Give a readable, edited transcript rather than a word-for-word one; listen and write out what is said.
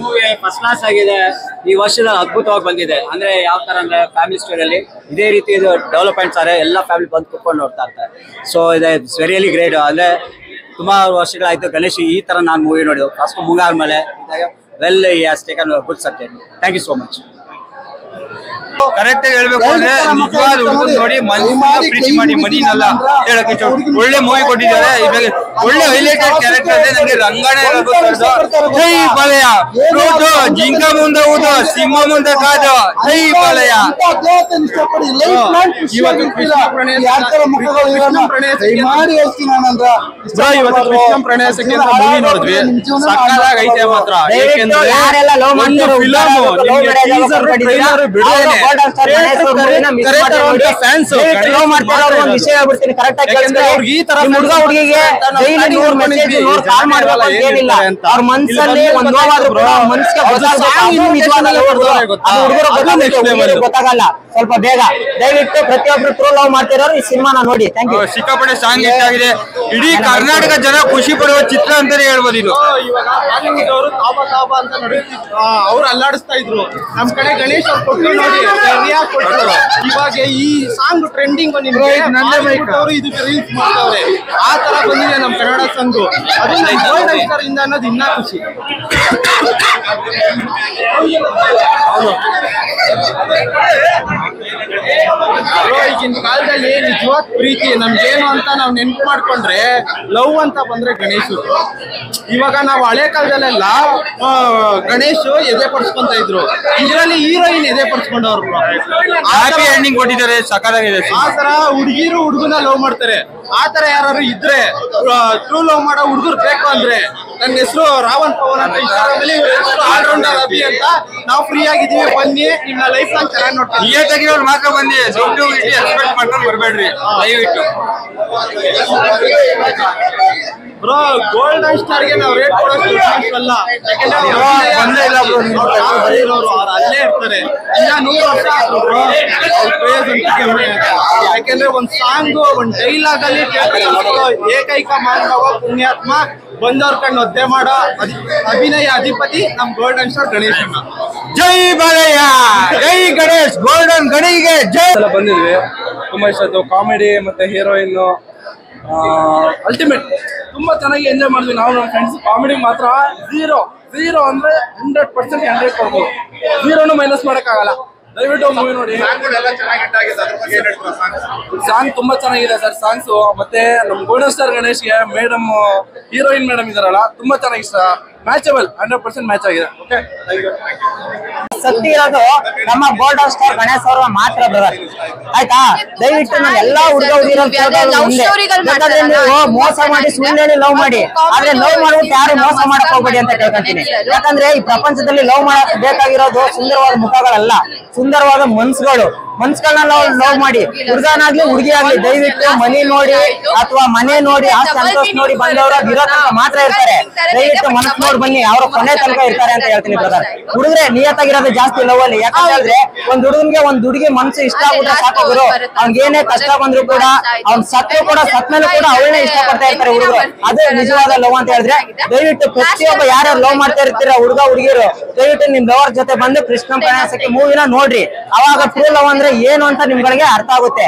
Movie first class ಆಗಿದೆ. ಈ ವರ್ಷದ ಅದ್ಭುತವಾಗಿ ಬಂದಿದೆ. ಅಂದ್ರೆ ಯಾವ ತರ ಅಂದ್ರೆ ಫ್ಯಾಮಿಲಿ ಸ್ಟೋರಿಯಲ್ಲಿ ಇದೇ ರೀತಿ ಇದು ಡೆವಲಪ್ಮೆಂಟ್ಸ್ ಆದ್ರೆ ಎಲ್ಲ ಫ್ಯಾಮಿಲಿ ಬಂದು ಕುತ್ಕೊಂಡು ನೋಡ್ತಾ ಇರ್ತಾರೆ. So it's really great. ಅಂದ್ರೆ ತುಂಬಾ ವರ್ಷಗಳಾಯ್ತು ಗಣೇಶ್ ಈ ತರ ನಾನು ಮೂವಿ ನೋಡಿದ್ದು. ಫಸ್ಟ್ ಮುಂಗಾರ ಮೇಲೆ well he has taken good subject. Thank you so much. Correct ಆಗಿ ಹೇಳ್ಬೇಕು ಅಂದ್ರೆ ನಿಜವಾದ ಹುಡುಗರು ನೋಡಿ ಮನಸ್ಸಿಂದ ಪ್ರೀತಿ ಮಾಡಿ ಮನಿನಲ್ಲ ಹೇಳಕ್ಕೆ ಒಳ್ಳೆ ಮೂವಿ ಕೊಟ್ಟಿದ್ದಾರೆ. ಇವಾಗ ಒಳ್ಳೆ ಹೈಲೈಟೆಡ್ ಕ್ಯಾರೆಕ್ಟರ್ ಇದೆ. ನನಗೆ ರಂಗಣೆ ಜೈ ಬಾಲಯ್ಯ, ಜಿಂಕ ಮುಂದೆ ಊದು ಸಿಂಹ ಮುಂದೆ ಕಾದು ಜೈ ಬಾಲಯ್ಯ. ಇವತ್ತು ಕೃಷ್ಣ ಪ್ರಣಯ ಸಂಕೇತ ಮೂವಿ ನೋಡಿದ್ವಿ. ಸಕ್ಕತ್ತಾಗಿ ಐತೆ ಮಾತ್ರ. ಗೊತ್ತಾಗಲ್ಲ ಸ್ವಲ್ಪ ಬೇಗ. ದಯವಿಟ್ಟು ಪ್ರತಿಯೊಬ್ರು ಟ್ರೂ ಲವ್ ಮಾಡ್ತಿರೋರು ಈ ಸಿನಿಮಾನ ನೋಡಿ. Thank you. ಸಿಕ್ಕಾಪಟ್ಟೆ ಸಾಂಗ್ ಇಷ್ಟ ಆಗಿದೆ. ಇಡೀ ಕರ್ನಾಟಕ ಜನ ಖುಷಿ ಪಡುವ ಚಿತ್ರ ಅಂತಾನೆ ಹೇಳ್ಬೋದು ಇದು. ಇವಾಗ ಬಾಲಿವುಡ್ ಅವರು ತಾಬಾ ತಾಬಾ ಅಂತ ನಡೀತಿದ್ರು, ಅವ್ರು ಅಲ್ಲಾಡಿಸ್ತಾ ಇದ್ರು. ನಮ್ ಕಡೆ ಗಣೇಶ್ ಅವ್ರು ಕೊಟ್ಟು ನೋಡಿ ಇವಾಗ ಈ ಸಾಂಗ್ ಟ್ರೆಂಡಿಂಗ್ ಬಂದಿದೆ. ಅವರು ಇದಕ್ಕೆ ರೀಲ್ಸ್ ಮಾಡ್ತಾವ್ರೆ. ಆ ತರ ಬಂದಿದೆ ನಮ್ ಕನ್ನಡ ಸಾಂಗ್. ಅದರಿಂದ ಅನ್ನೋದು ಇನ್ನ ಖುಷಿ. ಈಗಿನ ಕಾಲದಲ್ಲಿ ನಿಜವಾದ ಪ್ರೀತಿ ನಮ್ಗೇನು ಅಂತ ನಾವ್ ನೆನ್ಪು ಮಾಡ್ಕೊಂಡ್ರೆ ಲವ್ ಅಂತ ಬಂದ್ರೆ ಗಣೇಶ್. ಇವಾಗ ನಾವು ಹಳೆ ಕಾಲದಲ್ಲೆಲ್ಲ ಗಣೇಶ್ ಎದೆ ಪಡಿಸ್ಕೊಂತ ಇದ್ರು. ಇದರಲ್ಲಿ ಹೀರೋಯಿನ್ ಎದೆ ಪಡಿಸ್ಕೊಂಡವ್ರು. ಹ್ಯಾಪಿ ಎಂಡಿಂಗ್ ಕೊಟ್ಟಿದ್ದಾರೆ. ಸಕ್ಕತ್ತಾಗಿದೆ. ಆ ತರ ಹುಡುಗಿರು ಹುಡುಗನ ಲವ್ ಮಾಡ್ತಾರೆ. ಆ ತರ ಯಾರು ಇದ್ರೆ ಟ್ರೂ ಲವ್ ಮಾಡೋ ಹುಡುಗರು ಬೇಕು ಅಂದ್ರೆ ನನ್ನ ಹೆಸರು ರಾವಣ್ ಪವನ್ ಅಂತ. ಇನ್ಸ್ಟಾಗ್ರಾಮಲ್ಲಿ ಆಲ್ರೌಂಡರ್ ಅಭಿ ಅಂತ. ನಾವು ಫ್ರೀ ಆಗಿದ್ದೀವಿ, ಬನ್ನಿ. ನಿಮ್ಮ ಲೈಫ್ ನ ಚೆನ್ನಾಗಿ ನೋಡ್ತೀವಿ. ನಿಯತ್ತಾಗಿರೋರು ಮಾತ್ರ ಬನ್ನಿ. ದುಡ್ಡು ಎಕ್ಸ್ಪೆಕ್ಟ್ ಮಾಡ್ಕೊಂಡು ಬರ್ಬೇಡ್ರಿ ದಯವಿಟ್ಟು. ಬ್ರೋ ಗೋಲ್ಡನ್ ಸ್ಟಾರ್ ಗೆ ನಾವು ರೇಟ್ ಕೊಡೋದು ಅಲ್ಲ. ಯಾಕಂದ್ರೆ ಅಲ್ಲೇ ಇರ್ತಾರೆ. ಇನ್ನ 100 ವರ್ಷ ಆದ್ರು ಬ್ರೋ ಯಾಕಂದ್ರೆ ಒಂದ್ ಸಾಂಗ್ ಒಂದ್ ಡೈಲಾಗ್ ಅಲ್ಲಿ ಏಕೈಕ ಮಾನವ ಪುಣ್ಯಾತ್ಮ ಬಂದವ್ರ ಕಣ್ಣು ಒದ್ದೆ ಮಾಡೋ ಅಭಿನಯ ಅಧಿಪತಿ ನಮ್ ಗೋಲ್ಡನ್ ಸ್ಟಾರ್ ಗಣೇಶ್ ಅಣ್ಣ. ಜೈ ಬಾಲಯ್ಯ, ಜೈ ಗಣೇಶ್, ಗೋಲ್ಡನ್ ಗಣಿಗೆ ಜೈ. ಬಂದಿದ್ವಿ. ತುಂಬಾ ಇಷ್ಟ ಆಯ್ತು. ಕಾಮಿಡಿ ಮತ್ತೆ ಹೀರೋಯಿನ್ ಅಲ್ಟಿಮೇಟ್ ತುಂಬಾ ಚೆನ್ನಾಗಿ ಎಂಜಾಯ್ ಮಾಡಿದ್ವಿ ನಾವು ನಮ್ಮ ಫ್ರೆಂಡ್ಸ್. ಕಾಮಿಡಿ ಮಾತ್ರ ಝೀರೋ ಅಂದ್ರೆ 100% 100 ಕೊಡ್ಬೋದು. ಝೀರೋನು ಮೈನಸ್ ಮಾಡೋಕ್ಕಾಗಲ್ಲ. ದಯವಿಟ್ಟು ಮೂವಿ ನೋಡಿ. ಸಾಂಗ್ ತುಂಬಾ ಚೆನ್ನಾಗಿದೆ ಸರ್. ಸಾಂಗ್ಸ್ ಮತ್ತೆ ನಮ್ ಗೋಲ್ಡನ್ ಸ್ಟಾರ್ ಗಣೇಶ್ಗೆ ಮೇಡಮ್ ಹೀರೋಯಿನ್ ಮೇಡಮ್ ಇದಾರಲ್ಲ ತುಂಬಾ ಚೆನ್ನಾಗಿ ಇಷ್ಟ. ಮ್ಯಾಚಬಲ್ 100% ಮ್ಯಾಚ್ ಆಗಿದೆ. ಓಕೆ, ಶಕ್ತಿ ಇರೋದು ನಮ್ಮ ಗೋಲ್ಡನ್ ಸ್ಟಾರ್ ಗಣೇಶ್ ಅವ್ರ ಮಾತ್ರ ಬ್ರದರ್. ಆಯ್ತಾ? ದಯವಿಟ್ಟು ನಾನು ಎಲ್ಲಾ ಹುಡುಗ ಹುಡುಗಿರೋ ಯಾಕಂದ್ರೆ ನೀವು ಮೋಸ ಮಾಡಿ ಸುಮ್ಮನೆ ಲವ್ ಮಾಡಿ, ಆದ್ರೆ ಲವ್ ಮಾಡ್ಬಿಟ್ಟು ಯಾರು ಮೋಸ ಮಾಡಕ್ ಹೋಗ್ಬೇಡಿ ಅಂತ ಕೇಳ್ಕೊಂತೀನಿ. ಯಾಕಂದ್ರೆ ಈ ಪ್ರಪಂಚದಲ್ಲಿ ಲವ್ ಮಾಡಕ್ ಬೇಕಾಗಿರೋದು ಸುಂದರವಾದ ಮುಖಗಳಲ್ಲ, ಸುಂದರವಾದ ಮನ್ಸುಗಳನ್ನ ಲವ್ ಮಾಡಿ. ಹುಡುಗನಾಗ್ಲಿ ಹುಡುಗಿ ಆಗ್ಲಿ ದಯವಿಟ್ಟು ಮನಿ ನೋಡಿ ಅಥವಾ ಮನೆ ನೋಡಿ ಆ ಸಂತೋಷ ನೋಡಿ ಬಂದವರು ಇರೋ ತನಕ ಮಾತ್ರ ಇರ್ತಾರೆ. ದಯವಿಟ್ಟು ಮನಸ್ಸು ನೋಡಿ ಬನ್ನಿ, ಅವ್ರ ಕೊನೆ ತನಕ ಇರ್ತಾರೆ ಅಂತ ಹೇಳ್ತೀನಿ ಬ್ರದರ್. ಹುಡುಗ್ರೆ ನಿಯತ್ತಾಗಿರೋದು ಜಾಸ್ತಿ ಲವ್ ಅಲ್ಲಿ. ಯಾಕಂತ ಹೇಳಿದ್ರೆ ಒಂದ್ ಹುಡುಗನ್ಗೆ ಒಂದ್ ಹುಡುಗಿ ಮನ್ಸು ಇಷ್ಟ ಆಗ್ಬಿಟ್ರೆ ಸಾಕಾದ್ರು. ಅವ್ನಿಗೆ ಏನೇ ಕಷ್ಟ ಬಂದ್ರು ಕೂಡ, ಅವ್ನ್ ಸತ್ರು ಕೂಡ ಸತ್ಮೇಲೆ ಕೂಡ ಅವಳನ್ನೇ ಇಷ್ಟ ಪಡ್ತಾ ಇರ್ತಾರೆ ಹುಡುಗರು. ಅದು ನಿಜವಾದ ಲವ್ ಅಂತ ಹೇಳಿದ್ರೆ ದಯವಿಟ್ಟು ಪ್ರತಿಯೊಬ್ಬ ಯಾರ್ಯಾರು ಲವ್ ಮಾಡ್ತಾ ಇರ್ತೀರ ಹುಡುಗ ಹುಡುಗಿರು ದಯವಿಟ್ಟು ನಿಮ್ ಲವರ್ ಜೊತೆ ಬಂದು ಕೃಷ್ಣ ಪ್ರಣಯ ಸಂಕೇತ ಮೂವಿನ ನೋಡ್ರಿ. ಅವಾಗ ಟ್ರೂ ಲವ್ ಅಂದ್ರೆ ಏನು ಅಂತ ನಿಮ್ಗಳಿಗೆ ಅರ್ಥ ಆಗುತ್ತೆ.